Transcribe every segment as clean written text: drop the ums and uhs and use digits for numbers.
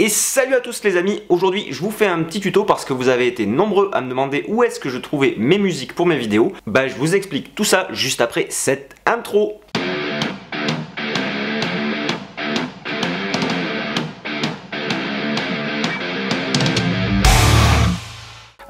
Et salut à tous les amis, aujourd'hui je vous fais un petit tuto parce que vous avez été nombreux à me demander où est-ce que je trouvais mes musiques pour mes vidéos. Bah je vous explique tout ça juste après cette intro.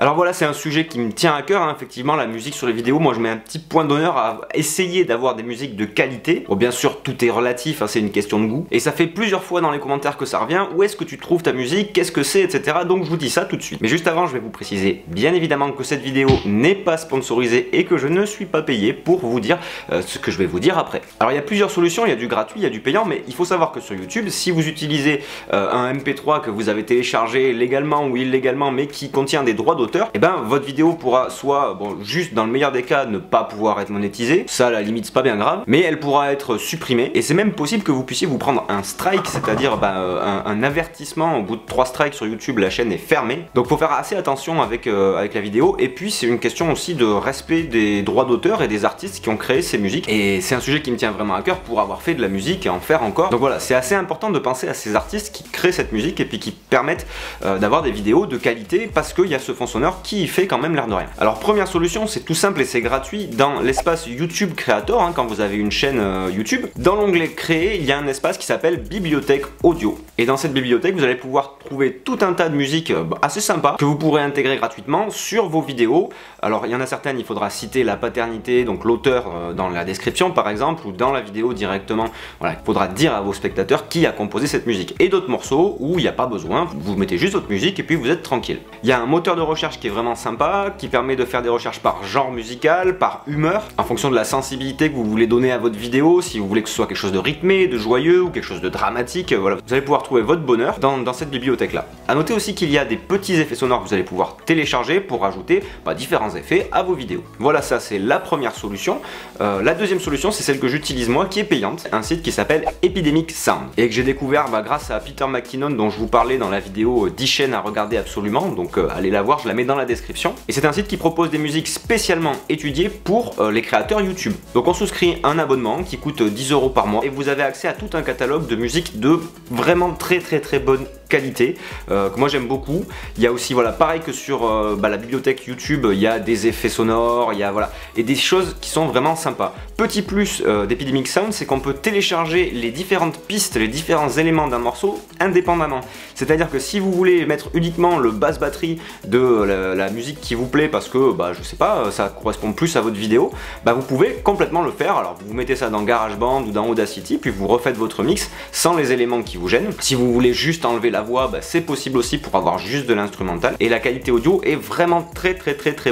Alors voilà, c'est un sujet qui me tient à cœur, hein, effectivement, la musique sur les vidéos. Moi je mets un petit point d'honneur à essayer d'avoir des musiques de qualité. Bon, bien sûr, tout est relatif, hein, c'est une question de goût. Et ça fait plusieurs fois dans les commentaires que ça revient. Où est-ce que tu trouves ta musique? Qu'est-ce que c'est, etc. Donc je vous dis ça tout de suite. Mais juste avant, je vais vous préciser, bien évidemment, que cette vidéo n'est pas sponsorisée et que je ne suis pas payé pour vous dire ce que je vais vous dire après. Alors il y a plusieurs solutions, il y a du gratuit, il y a du payant, mais il faut savoir que sur YouTube, si vous utilisez un MP3 que vous avez téléchargé légalement ou illégalement, mais qui contient des droits d'auteur, et ben votre vidéo pourra soit, bon, juste dans le meilleur des cas, ne pas pouvoir être monétisée, ça à la limite c'est pas bien grave, mais elle pourra être supprimée, et c'est même possible que vous puissiez vous prendre un strike, c'est-à-dire un avertissement. Au bout de 3 strikes sur YouTube, la chaîne est fermée, donc faut faire assez attention avec la vidéo. Et puis c'est une question aussi de respect des droits d'auteur et des artistes qui ont créé ces musiques, et c'est un sujet qui me tient vraiment à cœur pour avoir fait de la musique et en faire encore. Donc voilà, c'est assez important de penser à ces artistes qui créent cette musique et puis qui permettent d'avoir des vidéos de qualité, parce qu'il y a ce fond sonore qui fait quand même l'air de rien. Alors première solution, c'est tout simple et c'est gratuit. Dans l'espace YouTube Creator, hein, quand vous avez une chaîne YouTube, dans l'onglet créer, il y a un espace qui s'appelle bibliothèque audio, et dans cette bibliothèque vous allez pouvoir trouver tout un tas de musiques assez sympas que vous pourrez intégrer gratuitement sur vos vidéos. Alors il y en a certaines, il faudra citer la paternité, donc l'auteur dans la description par exemple, ou dans la vidéo directement. Voilà, il faudra dire à vos spectateurs qui a composé cette musique. Et d'autres morceaux où il n'y a pas besoin, vous mettez juste votre musique et puis vous êtes tranquille. Il y a un moteur de recherche qui est vraiment sympa, qui permet de faire des recherches par genre musical, par humeur, en fonction de la sensibilité que vous voulez donner à votre vidéo. Si vous voulez que ce soit quelque chose de rythmé, de joyeux ou quelque chose de dramatique, voilà, vous allez pouvoir trouver votre bonheur dans cette bibliothèque là. A noter aussi qu'il y a des petits effets sonores que vous allez pouvoir télécharger pour ajouter différents effets à vos vidéos. Voilà, ça c'est la première solution. La deuxième solution, c'est celle que j'utilise moi, qui est payante, un site qui s'appelle Epidemic Sound, et que j'ai découvert grâce à Peter McKinnon, dont je vous parlais dans la vidéo 10 chaînes à regarder absolument, donc allez la voir, je la mets dans la description. Et c'est un site qui propose des musiques spécialement étudiées pour les créateurs YouTube. Donc on souscrit un abonnement qui coûte 10 € par mois, et vous avez accès à tout un catalogue de musique de vraiment très bonne qualité, que moi j'aime beaucoup. Il y a aussi, voilà, pareil que sur la bibliothèque YouTube, il y a des effets sonores, il y a, voilà, et des choses qui sont vraiment sympas. Petit plus d'Epidemic Sound, c'est qu'on peut télécharger les différentes pistes, les différents éléments d'un morceau indépendamment. C'est-à-dire que si vous voulez mettre uniquement le basse batterie de la musique qui vous plaît parce que, je sais pas, ça correspond plus à votre vidéo, vous pouvez complètement le faire. Alors vous mettez ça dans GarageBand ou dans Audacity, puis vous refaites votre mix sans les éléments qui vous gênent. Si vous voulez juste enlever la voix, c'est possible aussi pour avoir juste de l'instrumental, et la qualité audio est vraiment très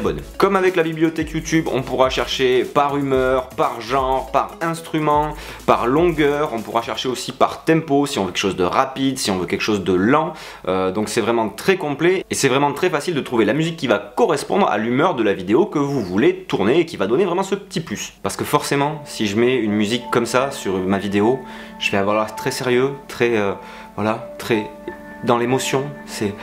bonne. Comme avec la bibliothèque YouTube, on pourra chercher par humeur, par genre, par instrument, par longueur. On pourra chercher aussi par tempo, si on veut quelque chose de rapide, si on veut quelque chose de lent. Donc c'est vraiment très complet, et c'est vraiment très facile de trouver la musique qui va correspondre à l'humeur de la vidéo que vous voulez tourner, et qui va donner vraiment ce petit plus. Parce que forcément, si je mets une musique comme ça sur ma vidéo, je vais avoir l'air très sérieux, voilà, très dans l'émotion, c'est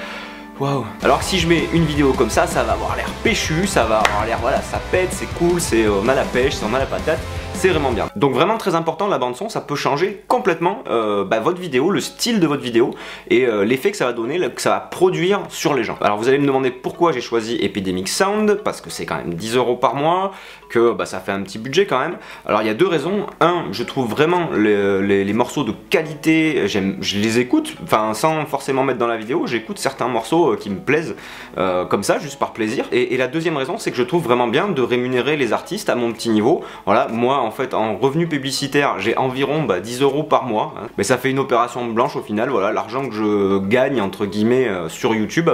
waouh. Alors si je mets une vidéo comme ça va avoir l'air péchu, ça va avoir l'air, voilà, ça pète, c'est cool, c'est on a la pêche, on a la patate. C'est vraiment bien. Donc vraiment très important, la bande son, ça peut changer complètement votre vidéo, le style de votre vidéo, et l'effet que ça va donner, que ça va produire sur les gens. Alors vous allez me demander pourquoi j'ai choisi Epidemic Sound, parce que c'est quand même 10 € par mois, que ça fait un petit budget quand même. Alors il y a deux raisons. Un, je trouve vraiment les morceaux de qualité, je les écoute, sans forcément mettre dans la vidéo, j'écoute certains morceaux qui me plaisent comme ça, juste par plaisir. Et la deuxième raison, c'est que je trouve vraiment bien de rémunérer les artistes à mon petit niveau. Voilà, moi en fait en revenu publicitaire, j'ai environ 10 € par mois, hein. Mais ça fait une opération blanche au final. Voilà, l'argent que je gagne entre guillemets sur YouTube,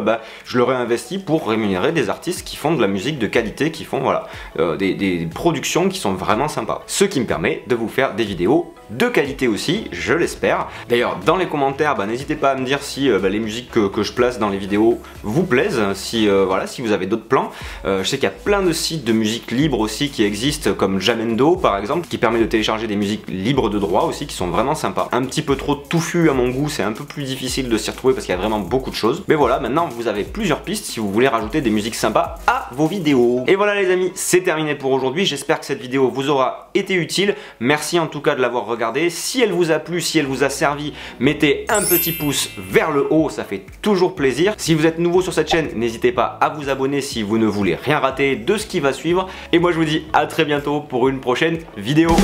je le réinvestis pour rémunérer des artistes qui font de la musique de qualité, qui font des productions qui sont vraiment sympas. Ce qui me permet de vous faire des vidéos de qualité aussi, je l'espère. D'ailleurs, dans les commentaires, n'hésitez pas à me dire si les musiques que je place dans les vidéos vous plaisent, si vous avez d'autres plans. Je sais qu'il y a plein de sites de musique libre aussi qui existent, comme Jamendo par exemple, qui permet de télécharger des musiques libres de droit aussi, qui sont vraiment sympas. Un petit peu trop touffu à mon goût, c'est un peu plus difficile de s'y retrouver parce qu'il y a vraiment beaucoup de choses. Mais voilà, maintenant vous avez plusieurs pistes si vous voulez rajouter des musiques sympas à vos vidéos. Et voilà les amis, c'est terminé pour aujourd'hui. J'espère que cette vidéo vous aura été utile. Merci en tout cas de l'avoir regardé. regardé. Si elle vous a plu, si elle vous a servi, mettez un petit pouce vers le haut, ça fait toujours plaisir. Si vous êtes nouveau sur cette chaîne, n'hésitez pas à vous abonner si vous ne voulez rien rater de ce qui va suivre. Et moi je vous dis à très bientôt pour une prochaine vidéo.